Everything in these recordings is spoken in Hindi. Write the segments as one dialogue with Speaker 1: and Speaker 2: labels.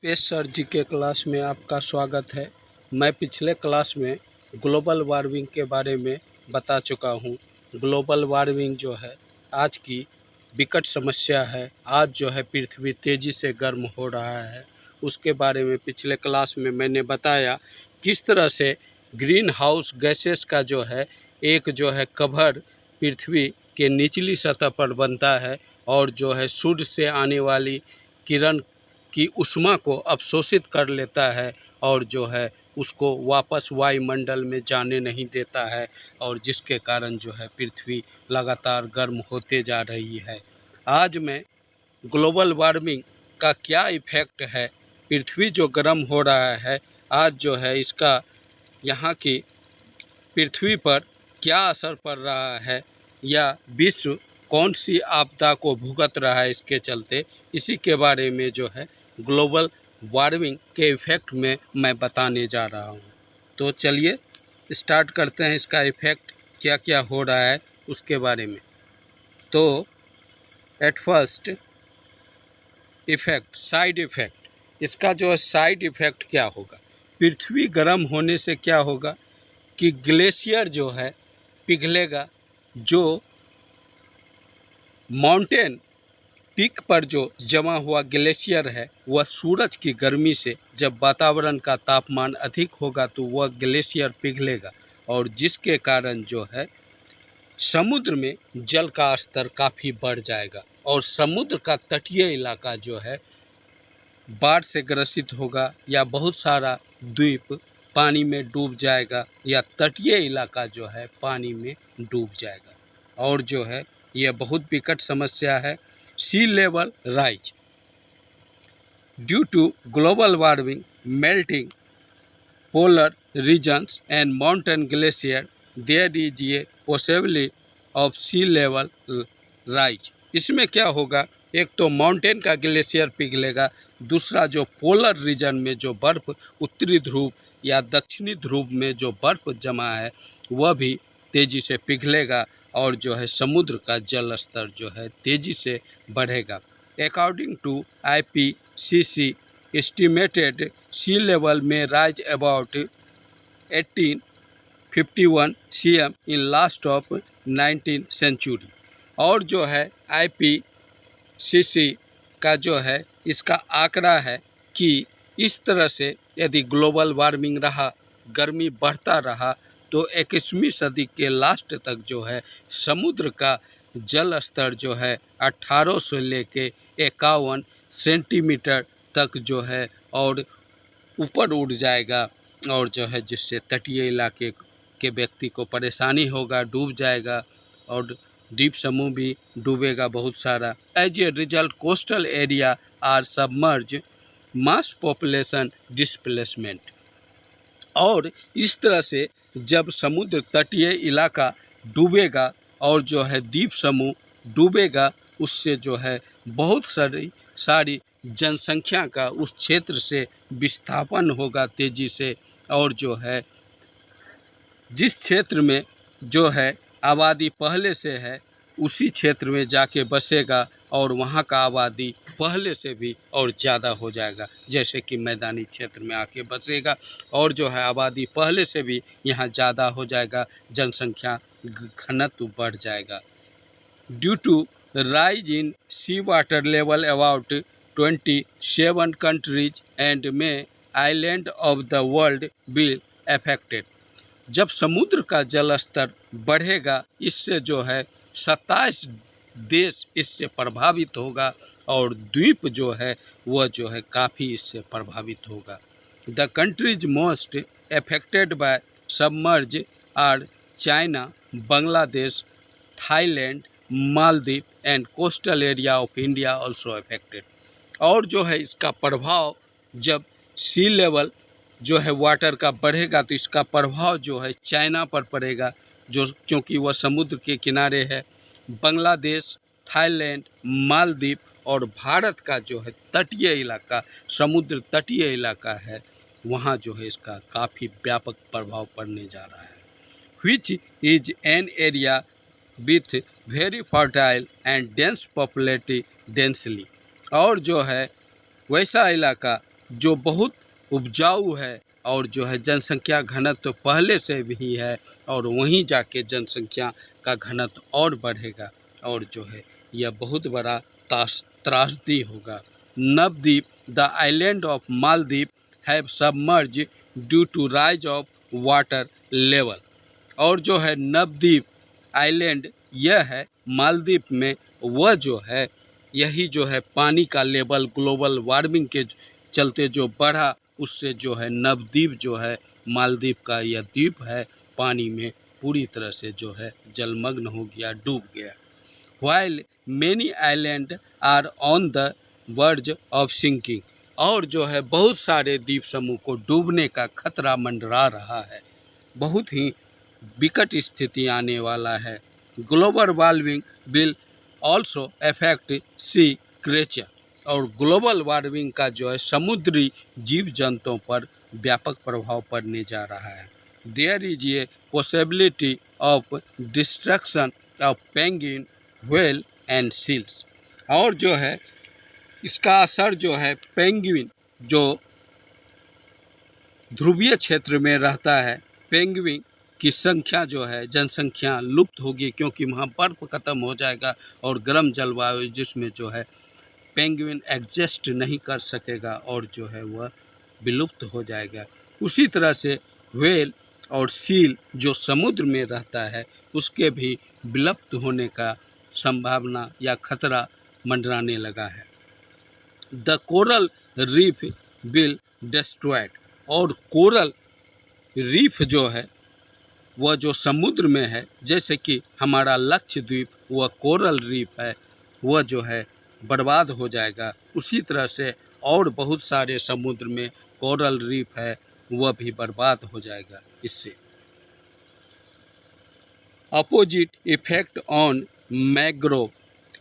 Speaker 1: पेश सर जी के क्लास में आपका स्वागत है। मैं पिछले क्लास में ग्लोबल वार्मिंग के बारे में बता चुका हूँ। ग्लोबल वार्मिंग जो है आज की विकट समस्या है। आज जो है पृथ्वी तेज़ी से गर्म हो रहा है, उसके बारे में पिछले क्लास में मैंने बताया किस तरह से ग्रीन हाउस गैसेस का जो है एक जो है कवर पृथ्वी के निचली सतह पर बनता है और जो है सूर्य से आने वाली किरण की ऊष्मा को अवशोषित कर लेता है और जो है उसको वापस वायुमंडल में जाने नहीं देता है, और जिसके कारण जो है पृथ्वी लगातार गर्म होते जा रही है। आज मैं ग्लोबल वार्मिंग का क्या इफ़ेक्ट है, पृथ्वी जो गर्म हो रहा है आज जो है इसका यहाँ की पृथ्वी पर क्या असर पड़ रहा है, या विश्व कौन सी आपदा को भुगत रहा है इसके चलते, इसी के बारे में जो है ग्लोबल वार्मिंग के इफ़ेक्ट में मैं बताने जा रहा हूँ। तो चलिए स्टार्ट करते हैं इसका इफ़ेक्ट क्या क्या हो रहा है उसके बारे में। तो at first effect, side effect, इसका जो है साइड इफ़ेक्ट क्या होगा। पृथ्वी गर्म होने से क्या होगा कि ग्लेशियर जो है पिघलेगा। जो माउंटेन पीक पर जो जमा हुआ ग्लेशियर है वह सूरज की गर्मी से जब वातावरण का तापमान अधिक होगा तो वह ग्लेशियर पिघलेगा, और जिसके कारण जो है समुद्र में जल का स्तर काफ़ी बढ़ जाएगा और समुद्र का तटीय इलाका जो है बाढ़ से ग्रसित होगा, या बहुत सारा द्वीप पानी में डूब जाएगा, या तटीय इलाका जो है पानी में डूब जाएगा। और जो है यह बहुत विकट समस्या है। Sea level rise due to global warming, melting polar regions and mountain glacier, there is a possibility of sea level rise. इसमें क्या होगा, एक तो माउंटेन का ग्लेशियर पिघलेगा, दूसरा जो पोलर रीजन में जो बर्फ़, उत्तरी ध्रुव या दक्षिणी ध्रुव में जो बर्फ़ जमा है वह भी तेज़ी से पिघलेगा, और जो है समुद्र का जल स्तर जो है तेज़ी से बढ़ेगा। According to IPCC estimated sea level may rise about 1851 cm in last of 19th century। और जो है IPCC का जो है इसका आंकड़ा है कि इस तरह से यदि ग्लोबल वार्मिंग रहा, गर्मी बढ़ता रहा, तो 21वीं सदी के लास्ट तक जो है समुद्र का जल स्तर जो है 1800 से लेके 51 सेंटीमीटर तक जो है और ऊपर उड़ जाएगा, और जो है जिससे तटीय इलाके के व्यक्ति को परेशानी होगा, डूब जाएगा, और द्वीप समूह भी डूबेगा बहुत सारा। As a result coastal area are submerge, mass population displacement. और इस तरह से जब समुद्र तटीय इलाका डूबेगा और जो है द्वीप समूह डूबेगा, उससे जो है बहुत सारी जनसंख्या का उस क्षेत्र से विस्थापन होगा तेज़ी से, और जो है जिस क्षेत्र में जो है आबादी पहले से है उसी क्षेत्र में जाके बसेगा, और वहाँ का आबादी पहले से भी और ज़्यादा हो जाएगा। जैसे कि मैदानी क्षेत्र में आके बसेगा और जो है आबादी पहले से भी यहाँ ज़्यादा हो जाएगा, जनसंख्या घनत्व बढ़ जाएगा। Due to rise in sea water level about 27 countries and many island of the world will affected. जब समुद्र का जल स्तर बढ़ेगा, इससे जो है 27 देश इससे प्रभावित होगा, और द्वीप जो है वह जो है काफ़ी इससे प्रभावित होगा। The countries most affected by submerge are China, Bangladesh, Thailand, Maldives and coastal area of India also affected. और जो है इसका प्रभाव जब सी लेवल जो है वाटर का बढ़ेगा तो इसका प्रभाव जो है चाइना पर पड़ेगा, जो क्योंकि वह समुद्र के किनारे है। बांग्लादेश, थाईलैंड, मालदीव और भारत का जो है तटीय इलाका, समुद्र तटीय इलाका है, वहाँ जो है इसका काफ़ी व्यापक प्रभाव पड़ने जा रहा है। Which is an area with very fertile and dense populated densely. और जो है वैसा इलाका जो बहुत उपजाऊ है और जो है जनसंख्या घनत्व तो पहले से भी है और वहीं जाके जनसंख्या का घनत्व और बढ़ेगा और जो है यह बहुत बड़ा त्रासदी होगा। Navadweep the island of Maldives have submerge due to rise of water level. और जो है नवद्वीप आइलैंड यह है मालदीव में, वह जो है यही जो है पानी का लेवल ग्लोबल वार्मिंग के चलते जो बढ़ा, उससे जो है नवद्वीप जो है मालदीव का यह द्वीप है पानी में पूरी तरह से जो है जलमग्न हो गया, डूब गया। While many islands are on the verge of sinking। और जो है बहुत सारे द्वीप समूह को डूबने का खतरा मंडरा रहा है, बहुत ही विकट स्थिति आने वाला है। Global warming will also affect sea creature. और ग्लोबल वार्मिंग का जो है समुद्री जीव जंतुओं पर व्यापक प्रभाव पड़ने जा रहा है। There is a possibility of destruction of penguin, whale and seals. और जो है इसका असर जो है पेंगुइन जो ध्रुवीय क्षेत्र में रहता है, पेंगुइन की संख्या जो है जनसंख्या लुप्त होगी, क्योंकि वहाँ बर्फ खत्म हो जाएगा और गर्म जलवायु जिसमें जो है पेंगुइन एग्जिस्ट नहीं कर सकेगा और जो है वह विलुप्त हो जाएगा। उसी तरह से व्हेल और सील जो समुद्र में रहता है उसके भी विलुप्त होने का संभावना या खतरा मंडराने लगा है। The coral reef will destroyed. और कोरल रीफ जो है वह जो समुद्र में है, जैसे कि हमारा लक्षद्वीप वह कोरल रीफ है, वह जो है बर्बाद हो जाएगा। उसी तरह से और बहुत सारे समुद्र में कोरल रीफ है, वह भी बर्बाद हो जाएगा। इससे अपोजिट इफेक्ट ऑन मैंग्रोव।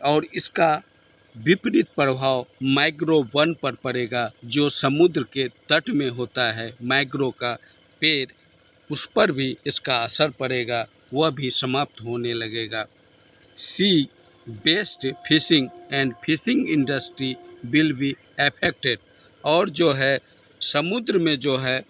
Speaker 1: और इसका विपरीत प्रभाव मैंग्रोव वन पर पड़ेगा जो समुद्र के तट में होता है। मैंग्रोव का पेड़, उस पर भी इसका असर पड़ेगा, वह भी समाप्त होने लगेगा। Sea based fishing and fishing industry will be affected. और जो है समुद्र में जो है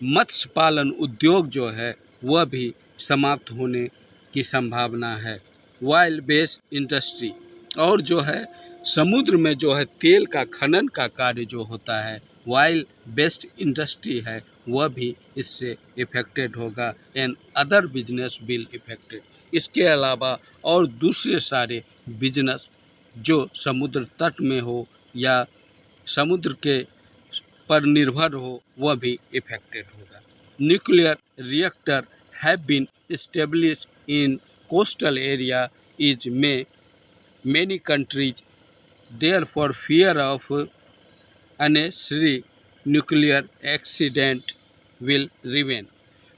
Speaker 1: मत्स्य पालन उद्योग जो है वह भी समाप्त होने की संभावना है। Oil based industry. और जो है समुद्र में जो है तेल का खनन का कार्य जो होता है, ऑयल बेस्ड इंडस्ट्री है, वह भी इससे इफेक्टेड होगा। And other business will affected. इसके अलावा और दूसरे सारे बिजनेस जो समुद्र तट में हो या समुद्र के पर निर्भर हो, वह भी इफेक्टेड होगा। Nuclear reactor have been established in coastal area is में many countries, therefore fear of unnecessary nuclear accident will remain।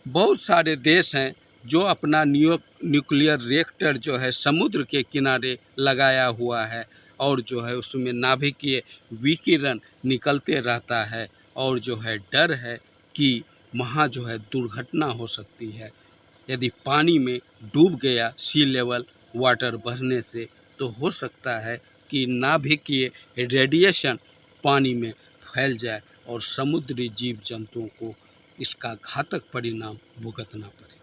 Speaker 1: बहुत सारे देश हैं जो अपना न्यूक्लियर रिएक्टर जो है समुद्र के किनारे लगाया हुआ है और जो है उसमें नाभिकीय विकिरण निकलते रहता है और जो है डर है कि वहाँ जो है दुर्घटना हो सकती है। यदि पानी में डूब गया सी लेवल वाटर बढ़ने से, तो हो सकता है कि नाभिकीय रेडिएशन पानी में फैल जाए और समुद्री जीव जंतुओं को इसका घातक परिणाम भुगतना पड़े।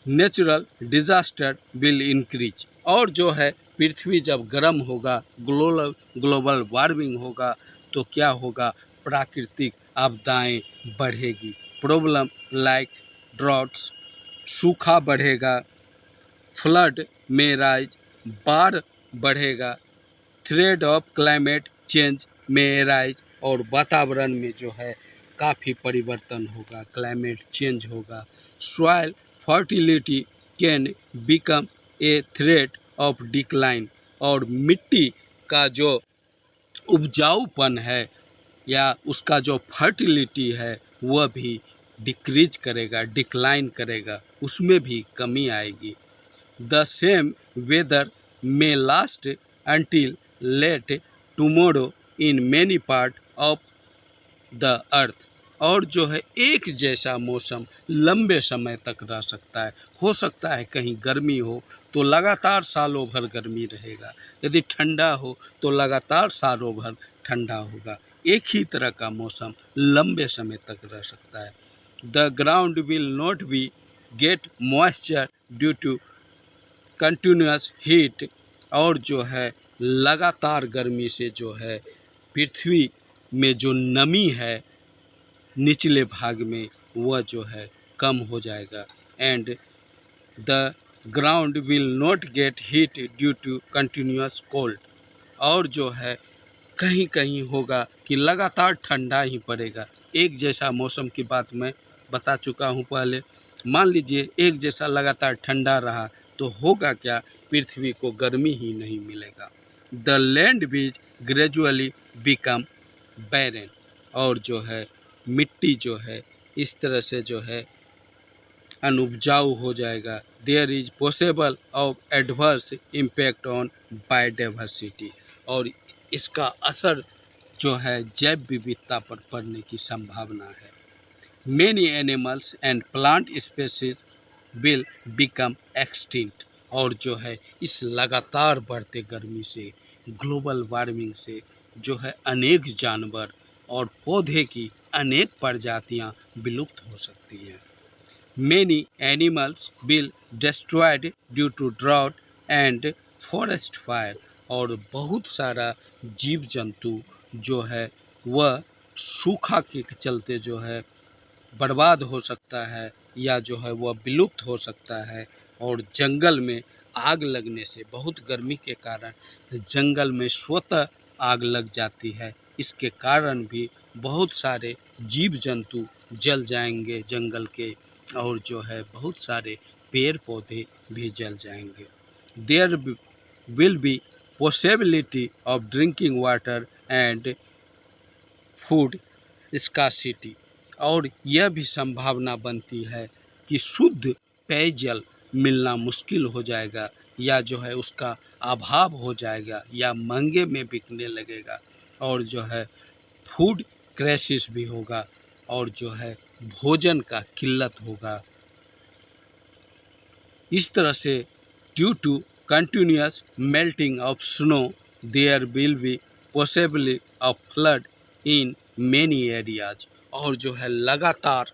Speaker 1: Natural disaster will increase. और जो है पृथ्वी जब गर्म होगा, ग्लोबल वार्मिंग होगा, तो क्या होगा, प्राकृतिक आपदाएं बढ़ेगी। प्रॉब्लम लाइक ड्रॉट्स, सूखा बढ़ेगा, फ्लड में राइज, बाढ़ बढ़ेगा, थ्रेड ऑफ क्लाइमेट चेंज में राइज। और वातावरण में जो है काफ़ी परिवर्तन होगा, क्लाइमेट चेंज होगा। Soil fertility can become a threat of decline. और मिट्टी का जो उपजाऊपन है या उसका जो फर्टिलिटी है वह भी डिक्रीज करेगा, डिक्लाइन करेगा, उसमें भी कमी आएगी। The same weather may last until late tomorrow in many parts of the earth। और जो है एक जैसा मौसम लंबे समय तक रह सकता है। हो सकता है कहीं गर्मी हो तो लगातार सालों भर गर्मी रहेगा, यदि ठंडा हो तो लगातार सालों भर ठंडा होगा। एक ही तरह का मौसम लंबे समय तक रह सकता है। The ground will not be get moisture due to continuous heat, और जो है लगातार गर्मी से जो है पृथ्वी में जो नमी है निचले भाग में वह जो है कम हो जाएगा। And the ground will not get heat due to continuous cold, और जो है कहीं कहीं होगा कि लगातार ठंडा ही पड़ेगा। एक जैसा मौसम की बात मैं बता चुका हूँ पहले। मान लीजिए एक जैसा लगातार ठंडा रहा तो होगा क्या, पृथ्वी को गर्मी ही नहीं मिलेगा। The land will gradually become barren, और जो है मिट्टी जो है इस तरह से जो है अनुपजाऊ हो जाएगा। There is possible of adverse impact on biodiversity, और इसका असर जो है जैव विविधता पर पड़ने की संभावना है। Many animals and plant species will become extinct, और जो है इस लगातार बढ़ते गर्मी से, ग्लोबल वार्मिंग से जो है अनेक जानवर और पौधे की अनेक प्रजातियां विलुप्त हो सकती हैं। Many animals will destroyed due to drought and forest fire, और बहुत सारा जीव जंतु जो है वह सूखा के चलते जो है बर्बाद हो सकता है, या जो है वह विलुप्त हो सकता है। और जंगल में आग लगने से, बहुत गर्मी के कारण जंगल में स्वतः आग लग जाती है, इसके कारण भी बहुत सारे जीव जंतु जल जाएंगे जंगल के, और जो है बहुत सारे पेड़ पौधे भी जल जाएंगे। There will be possibility of drinking water and food scarcity, और यह भी संभावना बनती है कि शुद्ध पेयजल मिलना मुश्किल हो जाएगा, या जो है उसका अभाव हो जाएगा, या महंगे में बिकने लगेगा। और जो है फूड क्राइसिस भी होगा, और जो है भोजन का किल्लत होगा। इस तरह से due to continuous melting of snow there will be possibly of flood in many areas, और जो है लगातार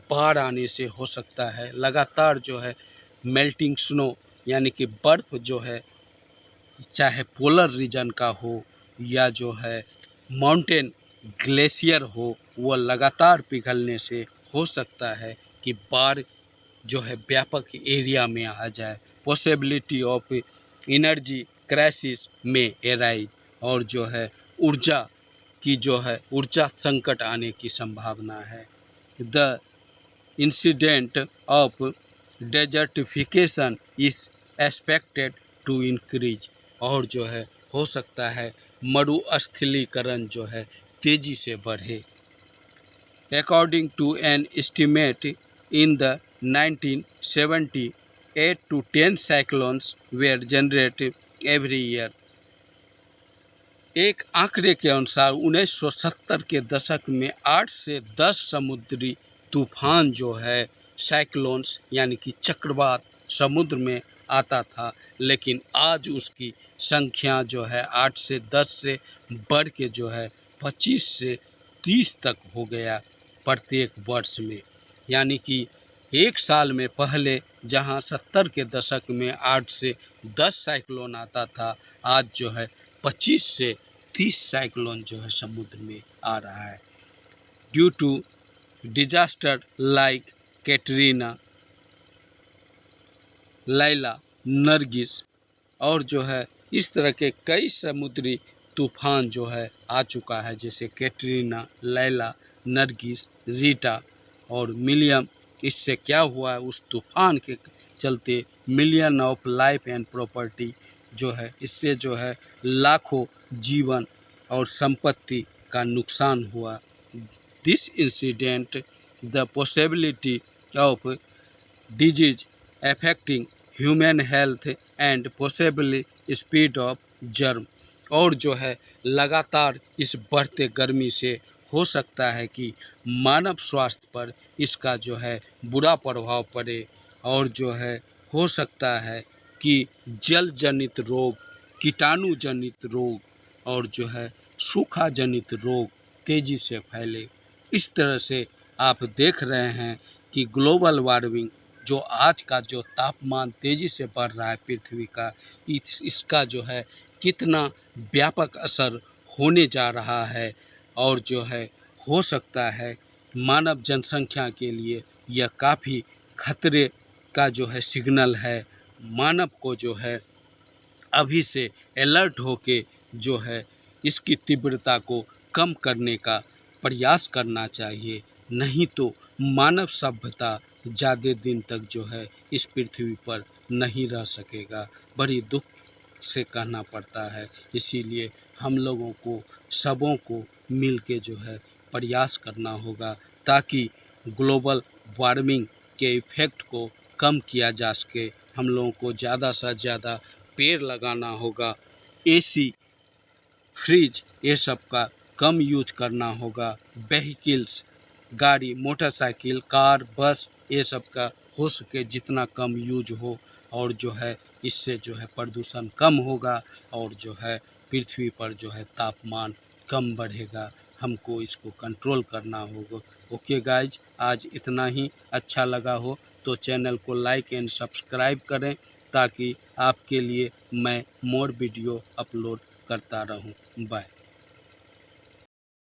Speaker 1: बाढ़ आने से हो सकता है। लगातार जो है मेल्टिंग स्नो यानी कि बर्फ़ जो है, चाहे पोलर रीजन का हो या जो है माउंटेन ग्लेशियर हो, वह लगातार पिघलने से हो सकता है कि बाढ़ जो है व्यापक एरिया में आ जाए। पॉसिबिलिटी ऑफ एनर्जी क्राइसिस में एराइज, और जो है ऊर्जा की जो है ऊर्जा संकट आने की संभावना है। The incident of desertification is expected to increase, और जो है हो सकता है मरुस्थलीकरण जो है तेजी से बढ़े। According to an estimate in the 1970, 8 to 10 cyclones were generated every year. एक आंकड़े के अनुसार 1970 के दशक में 8 से 10 समुद्री तूफान जो है साइक्लोन्स यानी कि चक्रवात समुद्र में आता था, लेकिन आज उसकी संख्या जो है 8 से 10 से बढ़ के जो है 25 से 30 तक हो गया प्रत्येक वर्ष में। यानी कि एक साल में पहले जहां 70 के दशक में 8 से 10 साइक्लोन आता था, आज जो है 25 से 30 साइक्लोन जो है समुद्र में आ रहा है। Due to disaster like Katrina, Laila, Nargis, और जो है इस तरह के कई समुद्री तूफान जो है आ चुका है, जैसे कैटरीना, लैला, नरगिस, रीटा और मिलियम। इससे क्या हुआ है, उस तूफान के चलते million of life and property जो है, इससे जो है लाखों जीवन और संपत्ति का नुकसान हुआ। This incident the possibility of disease affecting human health and possibly speed of germ, और जो है लगातार इस बढ़ते गर्मी से हो सकता है कि मानव स्वास्थ्य पर इसका जो है बुरा प्रभाव पड़े, और जो है हो सकता है कि जल जनित रोग, कीटाणु जनित रोग और जो है सूखा जनित रोग तेज़ी से फैले। इस तरह से आप देख रहे हैं कि ग्लोबल वार्मिंग जो आज का जो तापमान तेज़ी से बढ़ रहा है पृथ्वी का, इसका जो है कितना व्यापक असर होने जा रहा है और जो है हो सकता है मानव जनसंख्या के लिए यह काफ़ी खतरे का जो है सिग्नल है। मानव को जो है अभी से अलर्ट होके जो है इसकी तीव्रता को कम करने का प्रयास करना चाहिए, नहीं तो मानव सभ्यता ज़्यादा दिन तक जो है इस पृथ्वी पर नहीं रह सकेगा। बड़ी दुख से कहना पड़ता है, इसीलिए हम लोगों को सबों को मिल के जो है प्रयास करना होगा ताकि ग्लोबल वार्मिंग के इफ़ेक्ट को कम किया जा सके। हम लोगों को ज़्यादा से ज़्यादा पेड़ लगाना होगा, एसी, फ्रिज ये सब का कम यूज करना होगा, व्हीकल्स, गाड़ी, मोटरसाइकिल, कार, बस ये सब का हो सके जितना कम यूज हो और जो है इससे जो है प्रदूषण कम होगा और जो है पृथ्वी पर जो है तापमान कम बढ़ेगा। हमको इसको कंट्रोल करना होगा। ओके गाइज, आज इतना ही। अच्छा लगा हो तो चैनल को लाइक एंड सब्सक्राइब करें ताकि आपके लिए मैं मोर वीडियो अपलोड करता रहूं। बाय।